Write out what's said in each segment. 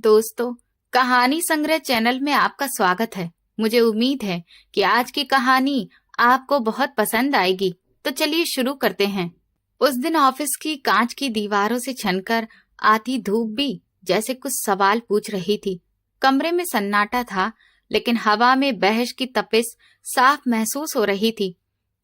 दोस्तों, कहानी संग्रह चैनल में आपका स्वागत है। मुझे उम्मीद है कि आज की कहानी आपको बहुत पसंद आएगी। तो चलिए शुरू करते हैं। उस दिन ऑफिस की कांच की दीवारों से छनकर आती धूप भी जैसे कुछ सवाल पूछ रही थी। कमरे में सन्नाटा था, लेकिन हवा में बहस की तपिश साफ महसूस हो रही थी।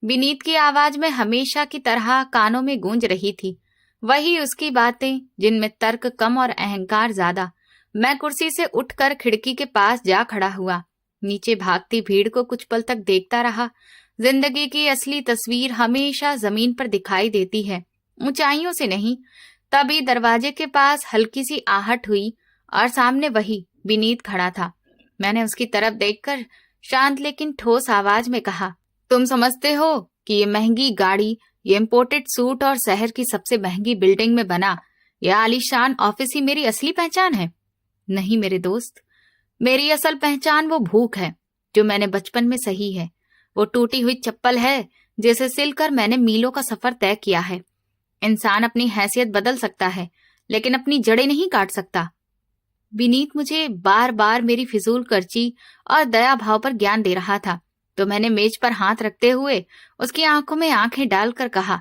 विनीत की आवाज में हमेशा की तरह कानों में गूंज रही थी, वही उसकी बातें जिनमें तर्क कम और अहंकार ज्यादा। मैं कुर्सी से उठकर खिड़की के पास जा खड़ा हुआ। नीचे भागती भीड़ को कुछ पल तक देखता रहा। जिंदगी की असली तस्वीर हमेशा जमीन पर दिखाई देती है, ऊंचाइयों से नहीं। तभी दरवाजे के पास हल्की सी आहट हुई और सामने वही विनीत खड़ा था। मैंने उसकी तरफ देखकर शांत लेकिन ठोस आवाज में कहा, तुम समझते हो कि ये महंगी गाड़ी, ये इम्पोर्टेड सूट और शहर की सबसे महंगी बिल्डिंग में बना यह आलीशान ऑफिस ही मेरी असली पहचान है? नहीं मेरे दोस्त, मेरी असल पहचान वो भूख है जो मैंने बचपन में सही है। वो टूटी हुई चप्पल है जिसे सिलकर मैंने मीलों का सफर तय किया है। इंसान अपनी हैसियत बदल सकता है, लेकिन अपनी जड़ें नहीं काट सकता। विनीत मुझे बार बार मेरी फिजूल खर्ची और दया भाव पर ज्ञान दे रहा था, तो मैंने मेज पर हाथ रखते हुए उसकी आंखों में आंखें डालकर कहा,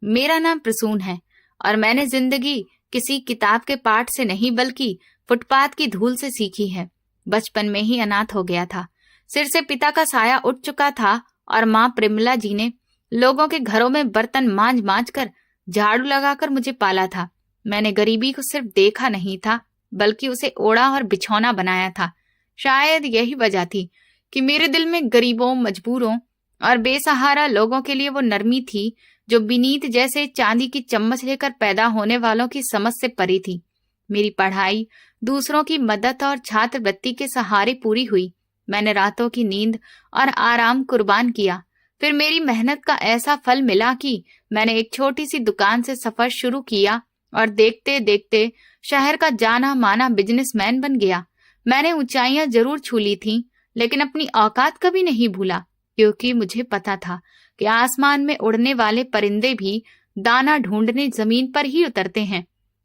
मेरा नाम प्रसून है और मैंने जिंदगी किसी किताब के पाठ से नहीं बल्कि फुटपाथ की धूल से सीखी है। बचपन में ही अनाथ हो गया था। सिर से पिता का साया उठ चुका था और माँ प्रेमला जी ने लोगों के घरों में बर्तन मांज मांज कर, झाड़ू लगाकर मुझे पाला था। मैंने गरीबी को सिर्फ देखा नहीं था, बल्कि उसे ओढ़ा और बिछौना बनाया था। शायद यही वजह थी कि मेरे दिल में गरीबों, मजबूरों और बेसहारा लोगों के लिए वो नरमी थी जो विनीत जैसे चांदी की चम्मच लेकर पैदा होने वालों की समझ से परी थी। मेरी पढ़ाई दूसरों की मदद और छात्रवृत्ति के सहारे पूरी हुई। मैंने रातों की नींद और आराम कुर्बान किया। फिर मेरी मेहनत का ऐसा फल मिला कि मैंने एक छोटी सी दुकान से सफर शुरू किया और देखते देखते शहर का जाना माना बिजनेसमैन बन गया। मैंने ऊंचाइयां जरूर छू ली थीं, लेकिन अपनी औकात कभी नहीं भूला, क्योंकि मुझे पता था कि आसमान में उड़ने वाले परिंदे भी दाना ढूंढने जमीन पर ही उतरते हैं।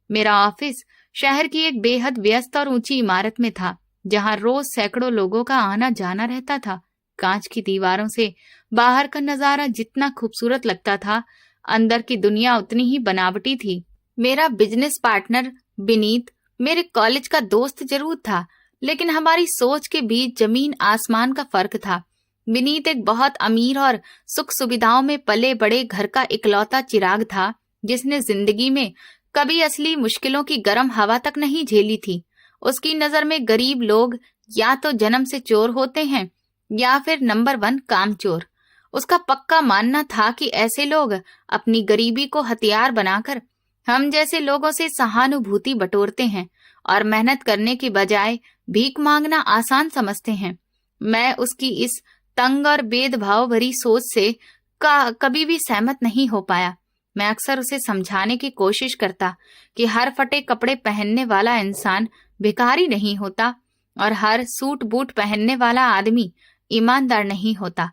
मेरा ऑफिस शहर की एक बेहद व्यस्त और ऊंची इमारत में था, जहां रोज सैकड़ों लोगों का आना जाना रहता था। कांच की दीवारों से बाहर का नजारा जितना खूबसूरत लगता था, अंदर की दुनिया उतनी ही बनावटी थी। मेरा बिजनेस पार्टनर विनीत मेरे कॉलेज का दोस्त जरूर था, लेकिन हमारी सोच के बीच जमीन आसमान का फर्क था। विनीत एक बहुत अमीर और सुख सुविधाओं में पले बड़े घर का इकलौता चिराग था, जिसने जिंदगी में कभी असली मुश्किलों की गर्म हवा तक नहीं झेली थी। उसकी नजर में गरीब लोग या तो जन्म से चोर होते हैं या फिर नंबर 1 कामचोर। उसका पक्का मानना था कि ऐसे लोग अपनी गरीबी को हथियार बनाकर हम जैसे लोगों से सहानुभूति बटोरते हैं और मेहनत करने की बजाय भीख मांगना आसान समझते हैं। मैं उसकी इस तंग और भेदभाव भरी सोच से कभी भी सहमत नहीं हो पाया। मैं अक्सर उसे समझाने की कोशिश करता कि हर फटे कपड़े पहनने वाला इंसान भिखारी नहीं होता और हर सूट बूट पहनने वाला आदमी ईमानदार नहीं होता।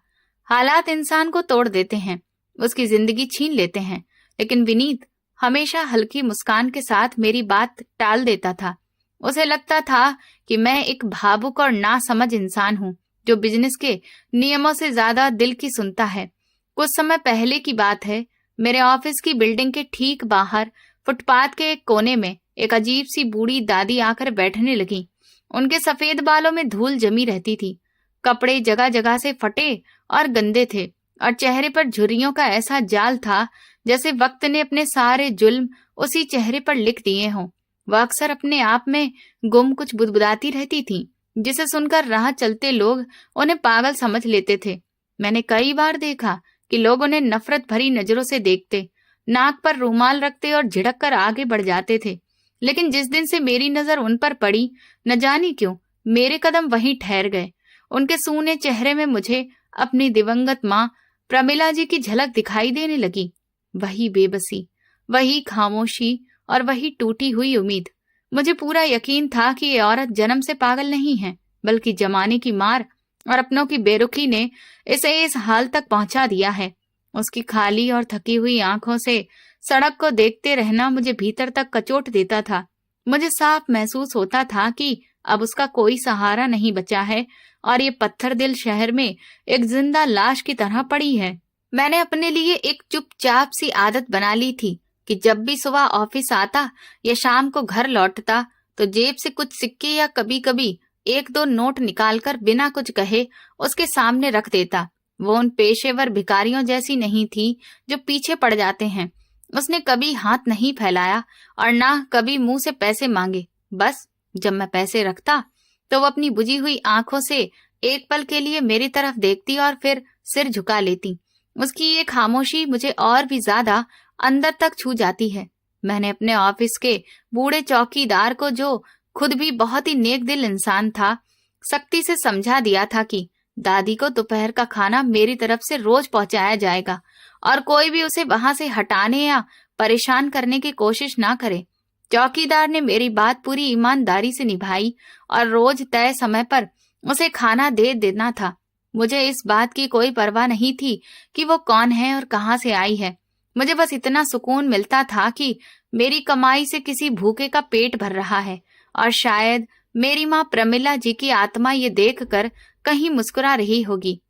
हालात इंसान को तोड़ देते हैं, उसकी जिंदगी छीन लेते हैं, लेकिन विनीत हमेशा हल्की मुस्कान के साथ मेरी बात टाल देता था। उसे लगता था कि मैं एक भावुक और नासमझ इंसान हूँ जो बिजनेस के नियमों से ज्यादा दिल की सुनता है। कुछ समय पहले की बात है, मेरे ऑफिस की बिल्डिंग के ठीक बाहर फुटपाथ के एक कोने में एक अजीब सी बूढ़ी दादी आकर बैठने लगी। उनके सफेद बालों में धूल जमी रहती थी, कपड़े जगह जगह से फटे और गंदे थे और चेहरे पर झुर्रियों का ऐसा जाल था जैसे वक्त ने अपने सारे जुल्म उसी चेहरे पर लिख दिए हों। वह अक्सर अपने आप में गुम कुछ बुदबुदाती रहती थी, जिसे सुनकर राह चलते लोग उन्हें पागल समझ लेते थे। मैंने कई बार देखा कि लोग उन्हें नफरत भरी नजरों से देखते, नाक पर रूमाल रखते और झिड़क कर आगे बढ़ जाते थे। लेकिन जिस दिन से मेरी नजर उन पर पड़ी, न जाने क्यों मेरे कदम वहीं ठहर गए। उनके सूने चेहरे में मुझे अपनी दिवंगत माँ प्रमिला जी की झलक दिखाई देने लगी। वही बेबसी, वही खामोशी और वही टूटी हुई उम्मीद। मुझे पूरा यकीन था कि ये औरत जन्म से पागल नहीं है, बल्कि जमाने की मार और अपनों की बेरुखी ने इसे इस हाल तक पहुंचा दिया है। उसकी खाली और थकी हुई आंखों से सड़क को देखते रहना मुझे भीतर तक कचोट देता था। मुझे साफ महसूस होता था कि अब उसका कोई सहारा नहीं बचा है और ये पत्थर दिल शहर में एक जिंदा लाश की तरह पड़ी है। मैंने अपने लिए एक चुपचाप सी आदत बना ली थी कि जब भी सुबह ऑफिस आता या शाम को घर लौटता तो जेब से कुछ सिक्के या कभी कभी एक दो नोट निकालकर बिना कुछ कहे उसके सामने रख देता। वो उन पेशेवर भिखारियों जैसी नहीं थी जो पीछे पड़ जाते हैं। उसने कभी हाथ नहीं फैलाया और ना कभी मुंह से पैसे मांगे। बस जब मैं पैसे रखता तो वो अपनी बुझी हुई आंखों से एक पल के लिए मेरी तरफ देखती और फिर सिर झुका लेती। उसकी ये खामोशी मुझे और भी ज्यादा अंदर तक छू जाती है। मैंने अपने ऑफिस के बूढ़े चौकीदार को, जो खुद भी बहुत ही नेक दिल इंसान था, सख्ती से समझा दिया था कि दादी को दोपहर का खाना मेरी तरफ से रोज पहुंचाया जाएगा और कोई भी उसे वहां से हटाने या परेशान करने की कोशिश ना करे। चौकीदार ने मेरी बात पूरी ईमानदारी से निभाई और रोज तय समय पर उसे खाना दे देना था। मुझे इस बात की कोई परवाह नहीं थी कि वो कौन है और कहाँ से आई है। मुझे बस इतना सुकून मिलता था कि मेरी कमाई से किसी भूखे का पेट भर रहा है और शायद मेरी माँ प्रमिला जी की आत्मा ये देखकर कहीं मुस्कुरा रही होगी।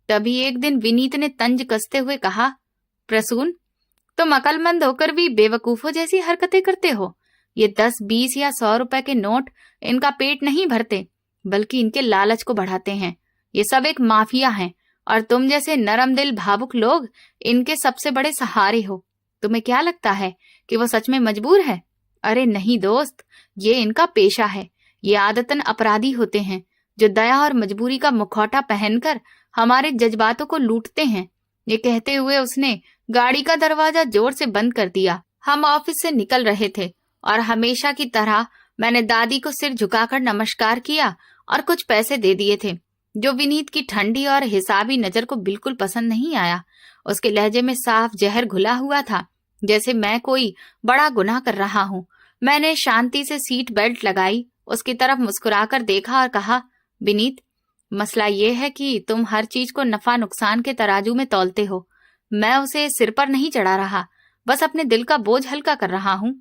तभी एक दिन विनीत ने तंज कसते हुए कहा, प्रसून, तुम अकलमंद होकर भी बेवकूफों जैसी हरकतें करते हो। ये 10, 20 या 100 रुपए के नोट इनका पेट नहीं भरते, बल्कि इनके लालच को बढ़ाते हैं। ये सब एक माफिया है और तुम जैसे नरम दिल भावुक लोग इनके सबसे बड़े सहारे हो। तुम्हें क्या लगता है कि वो सच में मजबूर है? अरे नहीं दोस्त, ये इनका पेशा है। ये आदतन अपराधी होते हैं जो दया और मजबूरी का मुखौटा पहनकर हमारे जज्बातों को लूटते हैं। ये कहते हुए उसने गाड़ी का दरवाजा जोर से बंद कर दिया। हम ऑफिस से निकल रहे थे और हमेशा की तरह मैंने दादी को सिर झुकाकर नमस्कार किया और कुछ पैसे दे दिए थे, जो विनीत की ठंडी और हिसाबी नजर को बिल्कुल पसंद नहीं आया। उसके लहजे में साफ जहर घुला हुआ था, जैसे मैं कोई बड़ा गुनाह कर रहा हूँ। मैंने शांति से सीट बेल्ट लगाई, उसकी तरफ मुस्कुराकर देखा और कहा, विनीत, मसला ये है कि तुम हर चीज को नफा नुकसान के तराजू में तौलते हो। मैं उसे सिर पर नहीं चढ़ा रहा, बस अपने दिल का बोझ हल्का कर रहा हूँ।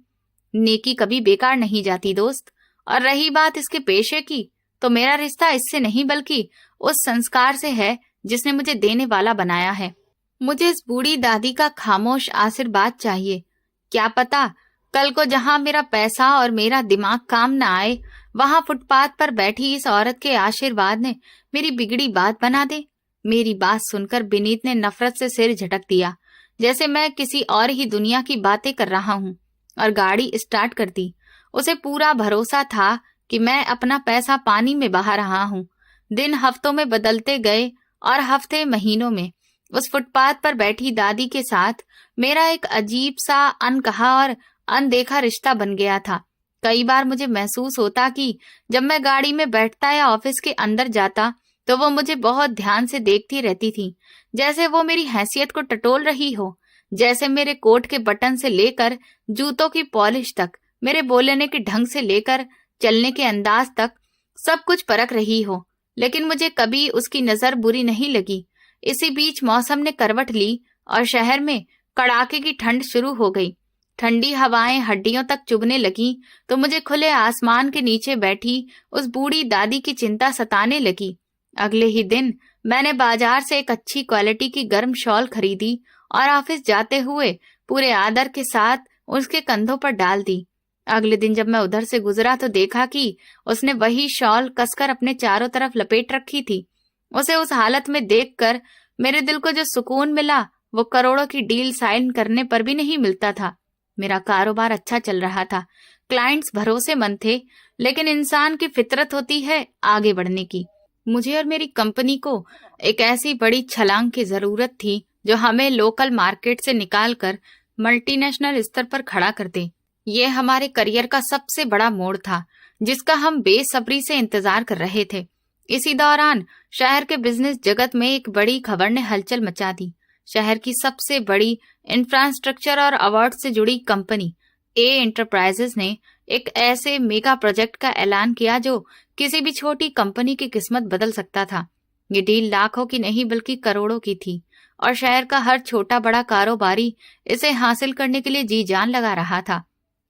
नेकी कभी बेकार नहीं जाती दोस्त। और रही बात इसके पेशे की, तो मेरा रिश्ता इससे नहीं बल्कि उस संस्कार से है जिसने मुझे देने वाला बनाया है। मुझे इस बूढ़ी दादी का खामोश आशीर्वाद चाहिए। क्या पता कल को जहां मेरा पैसा और मेरा दिमाग काम न आए, वहां फुटपाथ पर बैठी इस औरत के आशीर्वाद ने मेरी बिगड़ी बात बना दे। मेरी बात सुनकर विनीत ने नफरत से सिर झटक दिया, जैसे मैं किसी और ही दुनिया की बातें कर रहा हूँ, और गाड़ी स्टार्ट कर दी। उसे पूरा भरोसा था कि मैं अपना पैसा पानी में बहा रहा हूँ। दिन हफ्तों में बदलते गए और हफ्ते महीनों में उस फुटपाथ पर बैठी दादी के साथ मेरा एक अजीब सा अनकहा और अनदेखा रिश्ता बन गया था। कई बार मुझे महसूस होता कि जब मैं गाड़ी में बैठता या ऑफिस के अंदर जाता तो वो मुझे बहुत ध्यान से देखती रहती थी, जैसे वो मेरी हैसियत को टटोल रही हो, जैसे मेरे कोट के बटन से लेकर जूतों की पॉलिश तक, मेरे बोलने के ढंग से लेकर चलने के अंदाज तक सब कुछ परख रही हो। लेकिन मुझे कभी उसकी नजर बुरी नहीं लगी। इसी बीच मौसम ने करवट ली और शहर में कड़ाके की ठंड शुरू हो गई। ठंडी हवाएं हड्डियों तक चुभने लगी तो मुझे खुले आसमान के नीचे बैठी उस बूढ़ी दादी की चिंता सताने लगी। अगले ही दिन मैंने बाजार से एक अच्छी क्वालिटी की गर्म शॉल खरीदी और ऑफिस जाते हुए पूरे आदर के साथ उसके कंधों पर डाल दी। अगले दिन जब मैं उधर से गुजरा तो देखा कि उसने वही शॉल कसकर अपने चारों तरफ लपेट रखी थी। उसे उस हालत में देखकर मेरे दिल को जो सुकून मिला वो करोड़ों की डील साइन करने पर भी नहीं मिलता था। मेरा कारोबार अच्छा चल रहा था, क्लाइंट्स भरोसेमंद थे, लेकिन इंसान की फितरत होती है आगे बढ़ने की। मुझे और मेरी कंपनी को एक ऐसी बड़ी छलांग की जरूरत थी जो हमें लोकल मार्केट से निकालकर मल्टीनेशनल स्तर पर खड़ा कर दे। ये हमारे करियर का सबसे बड़ा मोड़ था जिसका हम बेसब्री से इंतजार कर रहे थे। इसी दौरान शहर के बिजनेस जगत में एक बड़ी खबर ने हलचल मचा दी। शहर की सबसे बड़ी इंफ्रास्ट्रक्चर और अवार्ड से जुड़ी कंपनी ए एंटरप्राइजेस ने एक ऐसे मेगा प्रोजेक्ट का ऐलान किया जो किसी भी छोटी कंपनी की किस्मत बदल सकता था। ये डील लाखों की नहीं बल्कि करोड़ों की थी और शहर का हर छोटा बड़ा कारोबारी इसे हासिल करने के लिए जी जान लगा रहा था।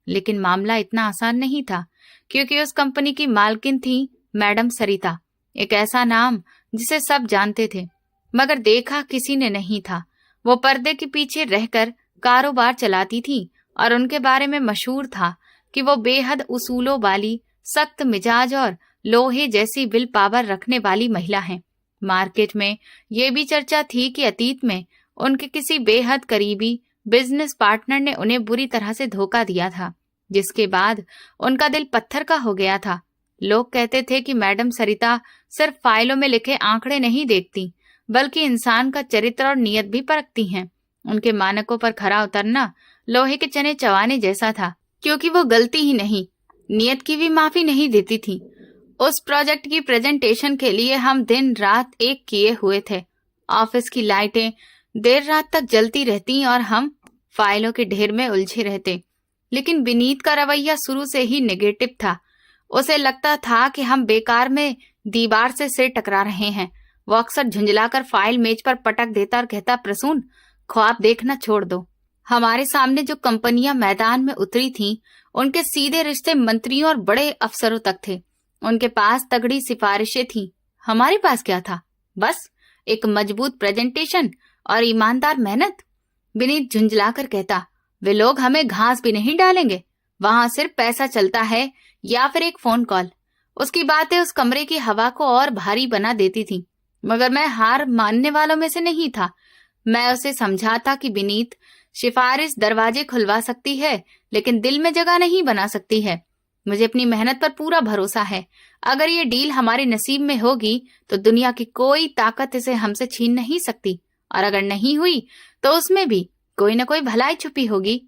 लेकिन मामला इतना आसान नहीं था, क्योंकि उस कंपनी की मालकिन थी मैडम सरिता, एक ऐसा नाम जिसे सब जानते थे, मगर देखा किसी ने नहीं था। वो पर्दे के पीछे रहकर कारोबार चलाती थी और उनके बारे में मशहूर था कि वो बेहद उसूलों वाली, सख्त मिजाज और लोहे जैसी विल पावर रखने वाली महिला हैं। मार्केट में ये भी चर्चा थी कि अतीत में उनके किसी बेहद करीबी बिजनेस पार्टनर ने उन्हें बुरी तरह से धोखा दिया था, जिसके बाद उनका दिल पत्थर का हो गया था। लोग कहते थे कि मैडम सरिता सिर्फ फाइलों में लिखे आंकड़े नहीं देखती, बल्कि इंसान का चरित्र और नियत भी परखती हैं। उनके मानकों पर खरा उतरना लोहे के चने चबाने जैसा था, क्योंकि वो गलती ही नहीं, नियत की भी माफी नहीं देती थी। उस प्रोजेक्ट की प्रेजेंटेशन के लिए हम दिन रात एक किए हुए थे। ऑफिस की लाइटें देर रात तक जलती रहती और हम फाइलों के ढेर में उलझे रहते। लेकिन विनीत का रवैया शुरू से ही नेगेटिव था। उसे लगता था कि हम बेकार में दीवार से सिर टकरा रहे हैं। वो अक्सर झुंझलाकर फाइल मेज पर पटक देता और कहता, प्रसून, ख्वाब देखना छोड़ दो। हमारे सामने जो कंपनियां मैदान में उतरी थीं, उनके सीधे रिश्ते मंत्रियों और बड़े अफसरों तक थे। उनके पास तगड़ी सिफारिशें थीं। हमारे पास क्या था? बस एक मजबूत प्रेजेंटेशन और ईमानदार मेहनत। विनीत झुंझलाकर कहता, वे लोग हमें घास भी नहीं डालेंगे। वहां सिर्फ पैसा चलता है या फिर एक फोन कॉल। उसकी बातें उस कमरे की हवा को और भारी बना देती थी, मगर मैं हार मानने वालों में से नहीं था। मैं उसे समझाता कि विनीत, सिफारिश दरवाजे खुलवा सकती है, लेकिन दिल में जगह नहीं बना सकती है। मुझे अपनी मेहनत पर पूरा भरोसा है। अगर ये डील हमारे नसीब में होगी तो दुनिया की कोई ताकत इसे हमसे छीन नहीं सकती, और अगर नहीं हुई तो उसमें भी कोई न कोई भलाई छुपी होगी।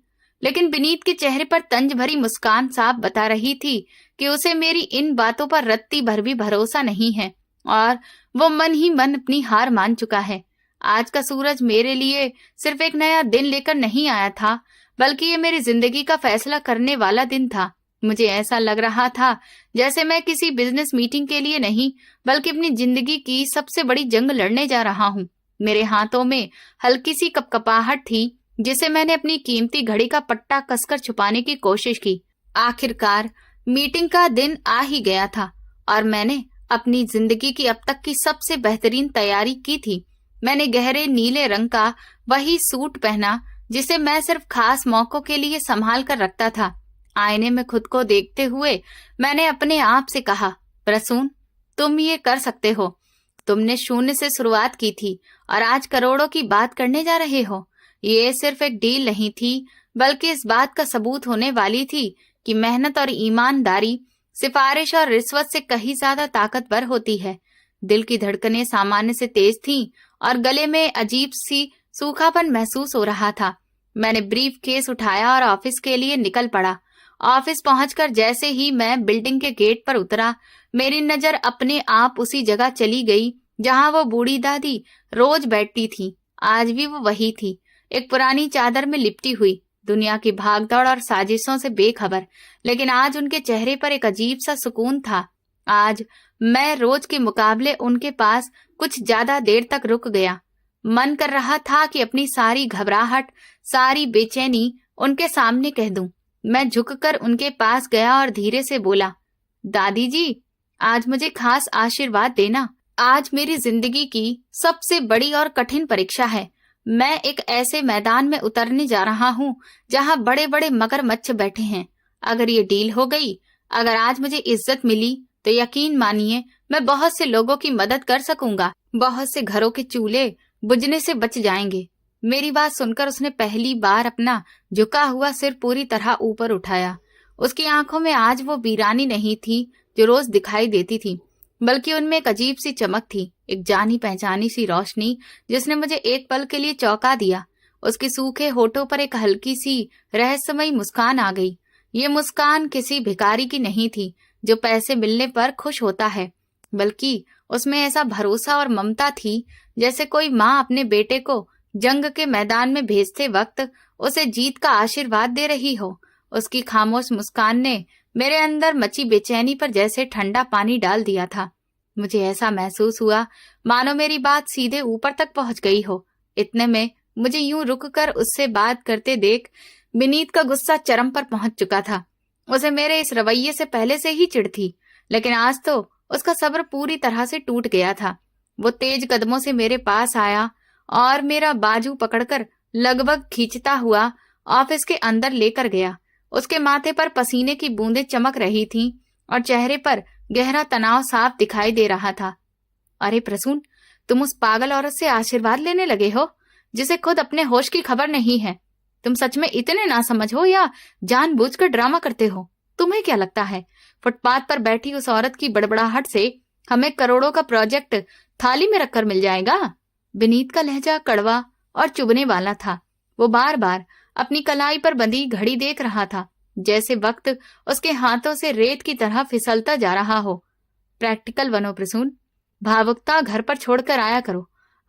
लेकिन विनीत के चेहरे पर तंज भरी मुस्कान साफ बता रही थी कि उसे मेरी इन बातों पर रत्ती भर भी भरोसा नहीं है, और वो मन ही मन अपनी हार मान चुका है। आज का सूरज मेरे लिए सिर्फ एक नया दिन लेकर नहीं आया था, बल्कि ये मेरी जिंदगी का फैसला करने वाला दिन था। मुझे ऐसा लग रहा था जैसे मैं किसी बिजनेस मीटिंग के लिए नहीं, बल्कि अपनी जिंदगी की सबसे बड़ी जंग लड़ने जा रहा हूँ। मेरे हाथों में हल्की सी कपकपाहट थी, जिसे मैंने अपनी कीमती घड़ी का पट्टा कसकर छुपाने की कोशिश की। आखिरकार मीटिंग का दिन आ ही गया था और मैंने अपनी जिंदगी की अब तक की सबसे बेहतरीन तैयारी की थी। मैंने गहरे नीले रंग का वही सूट पहना जिसे मैं सिर्फ खास मौकों के लिए संभाल कर रखता था। आईने में खुद को देखते हुए मैंने अपने आप से कहा, प्रसून, तुम ये कर सकते हो। तुमने शून्य से शुरुआत की थी और आज करोड़ों की बात करने जा रहे हो। ये सिर्फ एक डील नहीं थी, बल्कि इस बात का सबूत होने वाली थी कि मेहनत और ईमानदारी सिफारिश और रिश्वत से कहीं ज्यादा ताकतवर होती है। दिल की धड़कनें सामान्य से तेज थीं और गले में अजीब सी सूखापन महसूस हो रहा था। मैंने ब्रीफ केस उठाया और ऑफिस के लिए निकल पड़ा। ऑफिस पहुंचकर जैसे ही मैं बिल्डिंग के गेट पर उतरा, मेरी नजर अपने आप उसी जगह चली गई जहां वो बूढ़ी दादी रोज बैठती थी। आज भी वो वही थी, एक पुरानी चादर में लिपटी हुई, दुनिया की भागदौड़ और साजिशों से बेखबर। लेकिन आज उनके चेहरे पर एक अजीब सा सुकून था। आज मैं रोज के मुकाबले उनके पास कुछ ज्यादा देर तक रुक गया। मन कर रहा था कि अपनी सारी घबराहट, सारी बेचैनी उनके सामने कह दूं। मैं झुककर उनके पास गया और धीरे से बोला, दादी जी, आज मुझे खास आशीर्वाद देना। आज मेरी जिंदगी की सबसे बड़ी और कठिन परीक्षा है। मैं एक ऐसे मैदान में उतरने जा रहा हूँ जहाँ बड़े बड़े मगरमच्छ बैठे हैं। अगर ये डील हो गई, अगर आज मुझे इज्जत मिली, तो यकीन मानिए मैं बहुत से लोगों की मदद कर सकूंगा। बहुत से घरों के चूल्हे बुझने से बच जाएंगे। मेरी बात सुनकर उसने पहली बार अपना झुका हुआ सिर पूरी तरह ऊपर उठाया। उसकी आंखों में आज वो वीरानी नहीं थी जो रोज दिखाई देती थी, बल्कि उनमें एक अजीब सी चमक थी, एक जानी पहचानी सी रोशनी जिसने मुझे एक पल के लिए चौंका दिया। उसके सूखे होठों पर एक हल्की सी रहस्यमयी मुस्कान आ गई। ये मुस्कान किसी भिखारी की नहीं थी जो पैसे मिलने पर खुश होता है, बल्कि उसमें ऐसा भरोसा और ममता थी जैसे कोई माँ अपने बेटे को जंग के मैदान में भेजते वक्त उसे जीत का आशीर्वाद दे रही हो। उसकी खामोश मुस्कान ने मेरे अंदर मची बेचैनी पर जैसे ठंडा पानी डाल दिया था। मुझे ऐसा महसूस हुआ मानो मेरी बात सीधे ऊपर तक पहुंच गई हो। इतने में मुझे यूं रुककर उससे बात करते देख विनीत का गुस्सा चरम पर पहुंच चुका था। उसे मेरे इस रवैये से पहले से ही चिढ़ थी, लेकिन आज तो उसका सब्र पूरी तरह से टूट गया था। वो तेज कदमों से मेरे पास आया और मेरा बाजू पकड़कर लगभग खींचता हुआ ऑफिस के अंदर लेकर गया। उसके माथे पर पसीने की बूंदें चमक रही थीं और चेहरे पर गहरा तनाव साफ दिखाई दे रहा था। अरे प्रसून, तुम उस पागल औरत से आशीर्वाद लेने लगे हो जिसे खुद अपने होश की खबर नहीं है। तुम सच में इतने नासमझ हो या जानबूझकर ड्रामा करते हो? तुम्हें क्या लगता है फुटपाथ पर बैठी उस औरत की बड़बड़ाहट से हमें करोड़ों का प्रोजेक्ट थाली में रखकर मिल जाएगा? विनीत का लहजा कड़वा और चुभने वाला था। वो बार बार अपनी कलाई पर बंधी घड़ी देख रहा था, जैसे वक्त उसके हाथों से रेत की तरह फिसलता जा रहा हो। प्रैक्टिकल बनो प्रसून, भावुकता घर पर छोड़कर आया करो।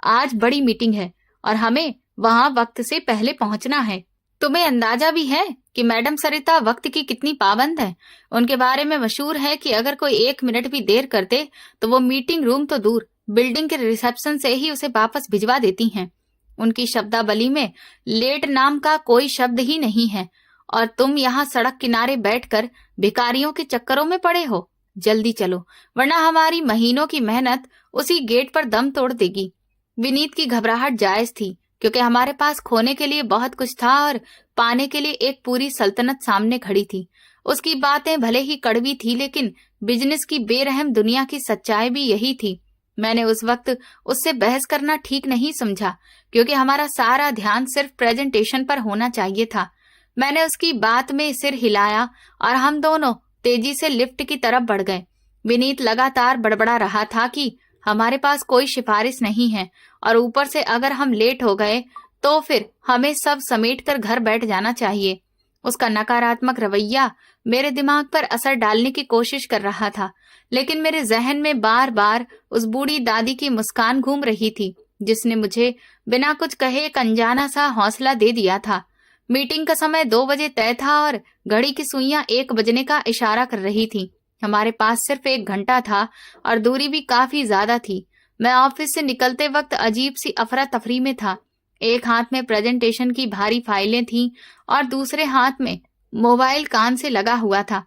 आज बड़ी मीटिंग है और हमें वहां वक्त से पहले पहुंचना है। तुम्हें अंदाजा भी है कि मैडम सरिता वक्त की कितनी पाबंद है। उनके बारे में मशहूर है कि अगर कोई 1 मिनट भी देर करते तो वो मीटिंग रूम तो दूर, बिल्डिंग के रिसेप्शन से ही उसे वापस भिजवा देती हैं। उनकी शब्दावली में लेट नाम का कोई शब्द ही नहीं है और तुम यहाँ सड़क किनारे बैठकर भिखारियों के चक्करों में पड़े हो। जल्दी चलो, वरना हमारी महीनों की मेहनत उसी गेट पर दम तोड़ देगी। विनीत की घबराहट जायज थी, क्योंकि हमारे पास खोने के लिए बहुत कुछ था और पाने के लिए एक पूरी सल्तनत सामने खड़ी थी। उसकी बातें भले ही कड़वी थी, लेकिन बिजनेस की बेरहम दुनिया की सच्चाई भी यही थी। मैंने उस वक्त उससे बहस करना ठीक नहीं समझा, क्योंकि हमारा सारा ध्यान सिर्फ प्रेजेंटेशन पर होना चाहिए था। मैंने उसकी बात में सिर हिलाया और हम दोनों तेजी से लिफ्ट की तरफ बढ़ गए। विनीत लगातार बड़बड़ा रहा था कि हमारे पास कोई सिफारिश नहीं है और ऊपर से अगर हम लेट हो गए तो फिर हमें सब समेटकर घर बैठ जाना चाहिए। उसका नकारात्मक रवैया मेरे दिमाग पर असर डालने की कोशिश कर रहा था, लेकिन मेरे जहन में बार बार उस बूढ़ी दादी की मुस्कान घूम रही थी, जिसने मुझे बिना कुछ कहे एक अनजाना सा हौसला दे दिया था। मीटिंग का समय 2 बजे तय था और घड़ी की सुइयां 1 बजने का इशारा कर रही थी। हमारे पास सिर्फ 1 घंटा था और दूरी भी काफी ज्यादा थी। मैं ऑफिस से निकलते वक्त अजीब सी अफरा तफरी में था। एक हाथ में प्रेजेंटेशन की भारी फाइलें थीं और दूसरे हाथ में मोबाइल कान से लगा हुआ था।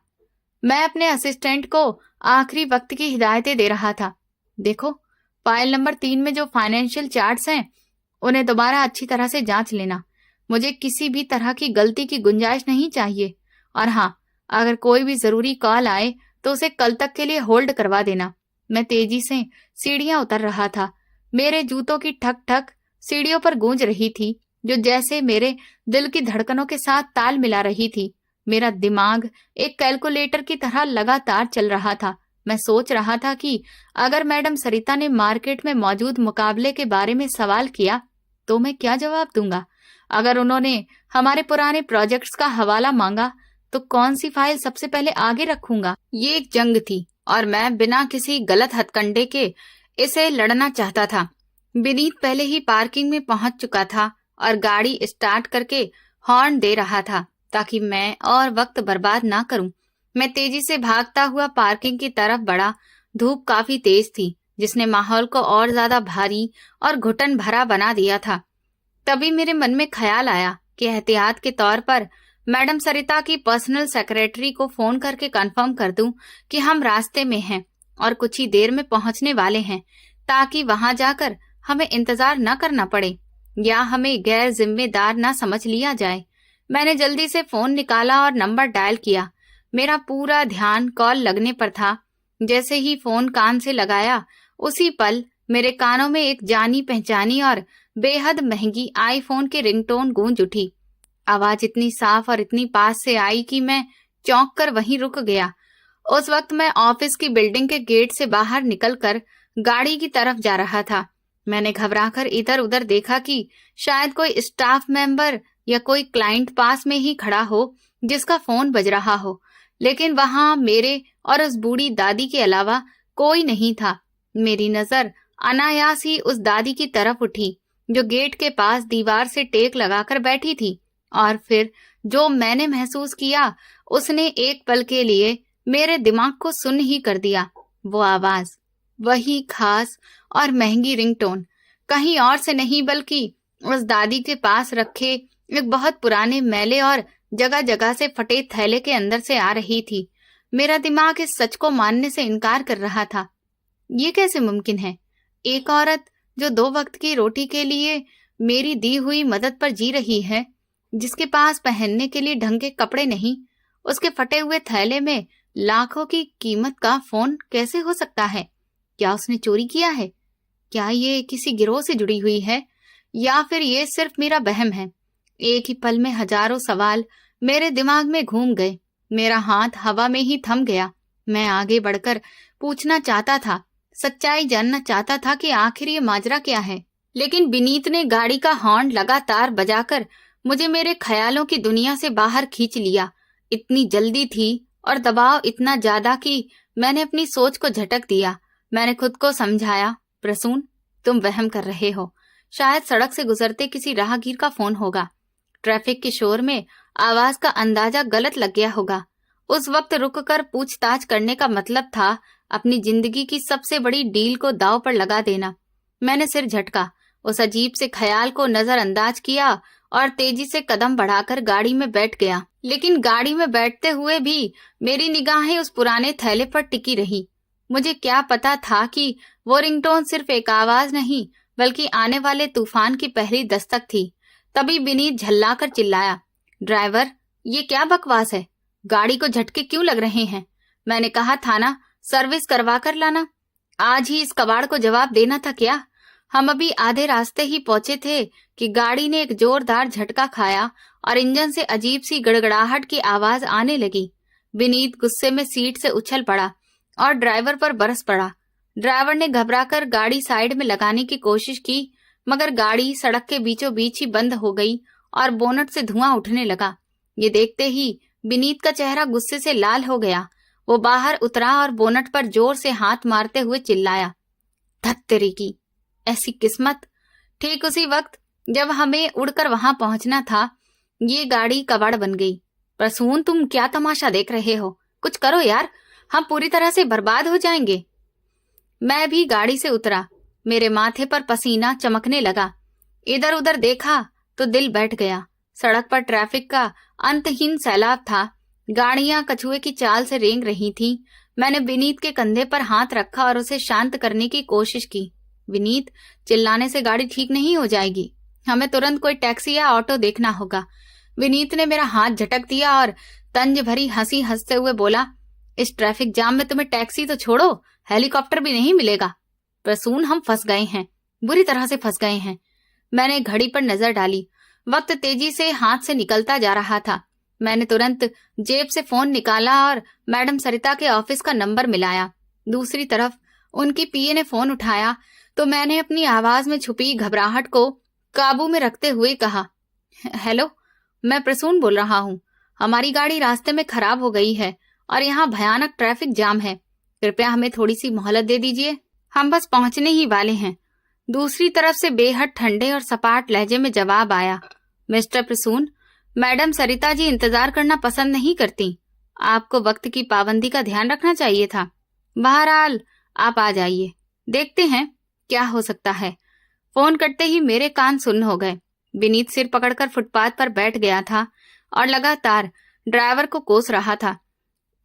मैं अपने असिस्टेंट को आखिरी वक्त की हिदायतें दे रहा था। देखो, फाइल नंबर 3 में जो फाइनेंशियल चार्ट्स हैं उन्हें दोबारा अच्छी तरह से जांच लेना। मुझे किसी भी तरह की गलती की गुंजाइश नहीं चाहिए। और हाँ, अगर कोई भी जरूरी कॉल आए तो उसे कल तक के लिए होल्ड करवा देना। मैं तेजी से सीढ़ियां उतर रहा था। मेरे जूतों की ठक ठक सीढ़ियों पर गूंज रही थी, जो जैसे मेरे दिल की धड़कनों के साथ ताल मिला रही थी। मेरा दिमाग एक कैलकुलेटर की तरह लगातार चल रहा था। मैं सोच रहा था कि अगर मैडम सरिता ने मार्केट में मौजूद मुकाबले के बारे में सवाल किया तो मैं क्या जवाब दूंगा। अगर उन्होंने हमारे पुराने प्रोजेक्ट्स का हवाला मांगा तो कौन सी फाइल सबसे पहले आगे रखूंगा। ये एक जंग थी और मैं बिना किसी गलत हथकंडे के इसे लड़ना चाहता था। विनीत पहले ही पार्किंग में पहुंच चुका था और गाड़ी स्टार्ट करके हॉर्न दे रहा था ताकि मैं और वक्त बर्बाद ना करूं। मैं तेजी से भागता हुआ पार्किंग की तरफ बढ़ा। धूप काफी तेज थी, जिसने माहौल को और ज्यादा भारी और घुटन भरा बना दिया था। तभी मेरे मन में ख्याल आया कि एहतियात के तौर पर मैडम सरिता की पर्सनल सेक्रेटरी को फोन करके कंफर्म कर दूं कि हम रास्ते में हैं और कुछ ही देर में पहुंचने वाले हैं, ताकि वहां जाकर हमें इंतजार न करना पड़े या हमें गैर जिम्मेदार न समझ लिया जाए। मैंने जल्दी से फोन निकाला और नंबर डायल किया। मेरा पूरा ध्यान कॉल लगने पर था। जैसे ही फोन कान से लगाया, उसी पल मेरे कानों में एक जानी पहचानी और बेहद महंगी आईफोन की रिंगटोन गूंज उठी। आवाज इतनी साफ और इतनी पास से आई कि मैं चौंक कर वहीं रुक गया। उस वक्त मैं ऑफिस की बिल्डिंग के गेट से बाहर निकलकर गाड़ी की तरफ जा रहा था। मैंने घबराकर इधर उधर देखा कि शायद कोई स्टाफ मेंबर या कोई क्लाइंट पास में ही खड़ा हो जिसका फोन बज रहा हो, लेकिन वहां मेरे और उस बूढ़ी दादी के अलावा कोई नहीं था। मेरी नजर अनायास ही उस दादी की तरफ उठी जो गेट के पास दीवार से टेक लगाकर बैठी थी, और फिर जो मैंने महसूस किया उसने एक पल के लिए मेरे दिमाग को सुन्न ही कर दिया। वो आवाज, वही खास और महंगी रिंगटोन, कहीं और से नहीं बल्कि उस दादी के पास रखे एक बहुत पुराने मैले और जगह जगह से फटे थैले के अंदर से आ रही थी। मेरा दिमाग इस सच को मानने से इनकार कर रहा था। ये कैसे मुमकिन है? एक औरत जो 2 वक्त की रोटी के लिए मेरी दी हुई मदद पर जी रही है, जिसके पास पहनने के लिए ढंग के कपड़े नहीं, उसके फटे हुए थैले में लाखों की कीमत का फोन कैसे हो सकता है? क्या उसने चोरी किया है? क्या ये किसी गिरोह से जुड़ी हुई है, या फिर ये सिर्फ मेरा वहम है? एक ही पल में हजारों सवाल मेरे दिमाग में घूम गए। मेरा हाथ हवा में ही थम गया। मैं आगे बढ़कर पूछना चाहता था, सच्चाई जानना चाहता था कि आखिर ये माजरा क्या है, लेकिन विनीत ने गाड़ी का हॉर्न लगातार बजाकर मुझे मेरे ख्यालों की दुनिया से बाहर खींच लिया। इतनी जल्दी थी और दबाव इतना ज्यादा कि मैंने अपनी सोच को झटक दिया। मैंने खुद को समझाया, प्रसून, तुम वहम कर रहे हो। शायद सड़क से गुजरते किसी राहगीर का फोन होगा। ट्रैफिक के शोर में आवाज का अंदाजा गलत लग गया होगा। उस वक्त रुककर पूछताछ करने का मतलब था अपनी जिंदगी की सबसे बड़ी डील को दांव पर लगा देना। मैंने सिर झटका, उस अजीब से ख्याल को नजरअंदाज किया और तेजी से कदम बढ़ाकर गाड़ी में बैठ गया। लेकिन गाड़ी में बैठते हुए भी मेरी निगाहें उस पुराने थैले पर टिकी रही। मुझे क्या पता था कि वो रिंगटोन सिर्फ एक आवाज नहीं, बल्कि आने वाले तूफान की पहली दस्तक थी। तभी विनीत झल्लाकर चिल्लाया, ड्राइवर, ये क्या बकवास है? गाड़ी को झटके क्यों लग रहे हैं? मैंने कहा था ना, सर्विस करवा कर लाना। आज ही इस कबाड़ को जवाब देना था क्या? हम अभी आधे रास्ते ही पहुंचे थे कि गाड़ी ने एक जोरदार झटका खाया और इंजन से अजीब सी गड़गड़ाहट की आवाज आने लगी। विनीत गुस्से में सीट से उछल पड़ा और ड्राइवर पर बरस पड़ा। ड्राइवर ने घबराकर गाड़ी साइड में लगाने की कोशिश की, मगर गाड़ी सड़क के बीचों बीच ही बंद हो गई और बोनट से धुआं उठने लगा। ये देखते ही विनीत का चेहरा गुस्से से लाल हो गया। वो बाहर उतरा और बोनट पर जोर से हाथ मारते हुए चिल्लाया, धत तेरी की, ऐसी किस्मत! ठीक उसी वक्त जब हमें उड़कर वहां पहुंचना था, ये गाड़ी कबाड़ बन गई। प्रसून, तुम क्या तमाशा देख रहे हो? कुछ करो यार, हम पूरी तरह से बर्बाद हो जाएंगे। मैं भी गाड़ी से उतरा। मेरे माथे पर पसीना चमकने लगा। इधर उधर देखा तो दिल बैठ गया। सड़क पर ट्रैफिक का अंतहीन सैलाब था। गाड़ियां कछुए की चाल से रेंग रही थीं। मैंने विनीत के कंधे पर हाथ रखा और उसे शांत करने की कोशिश की। विनीत, चिल्लाने से गाड़ी ठीक नहीं हो जाएगी। हमें तुरंत कोई टैक्सी या ऑटो देखना होगा। विनीत ने मेरा हाथ झटक दिया और तंज भरी हंसी हंसते हुए बोला, इस ट्रैफिक जाम में तुम्हें टैक्सी तो छोड़ो, हेलीकॉप्टर भी नहीं मिलेगा। प्रसून, हम फंस गए हैं, बुरी तरह से फंस गए हैं। मैंने घड़ी पर नजर डाली। वक्त तेजी से हाथ से निकलता जा रहा था। मैंने तुरंत जेब से फोन निकाला और मैडम सरिता के ऑफिस का नंबर मिलाया। दूसरी तरफ उनकी पीए ने फोन उठाया तो मैंने अपनी आवाज में छुपी घबराहट को काबू में रखते हुए कहा, हेलो, मैं प्रसून बोल रहा हूँ। हमारी गाड़ी रास्ते में खराब हो गई है और यहाँ भयानक ट्रैफिक जाम है। कृपया हमें थोड़ी सी मोहलत दे दीजिए, हम बस पहुंचने ही वाले हैं। दूसरी तरफ से बेहद ठंडे और सपाट लहजे में जवाब आया, मिस्टर प्रसून, मैडम सरिता जी इंतजार करना पसंद नहीं करती। आपको वक्त की पाबंदी का ध्यान रखना चाहिए था। बहरहाल आप आ जाइए, देखते हैं क्या हो सकता है। फोन करते ही मेरे कान सुन्न हो गए। विनीत सिर पकड़कर फुटपाथ पर बैठ गया था और लगातार ड्राइवर को कोस रहा था।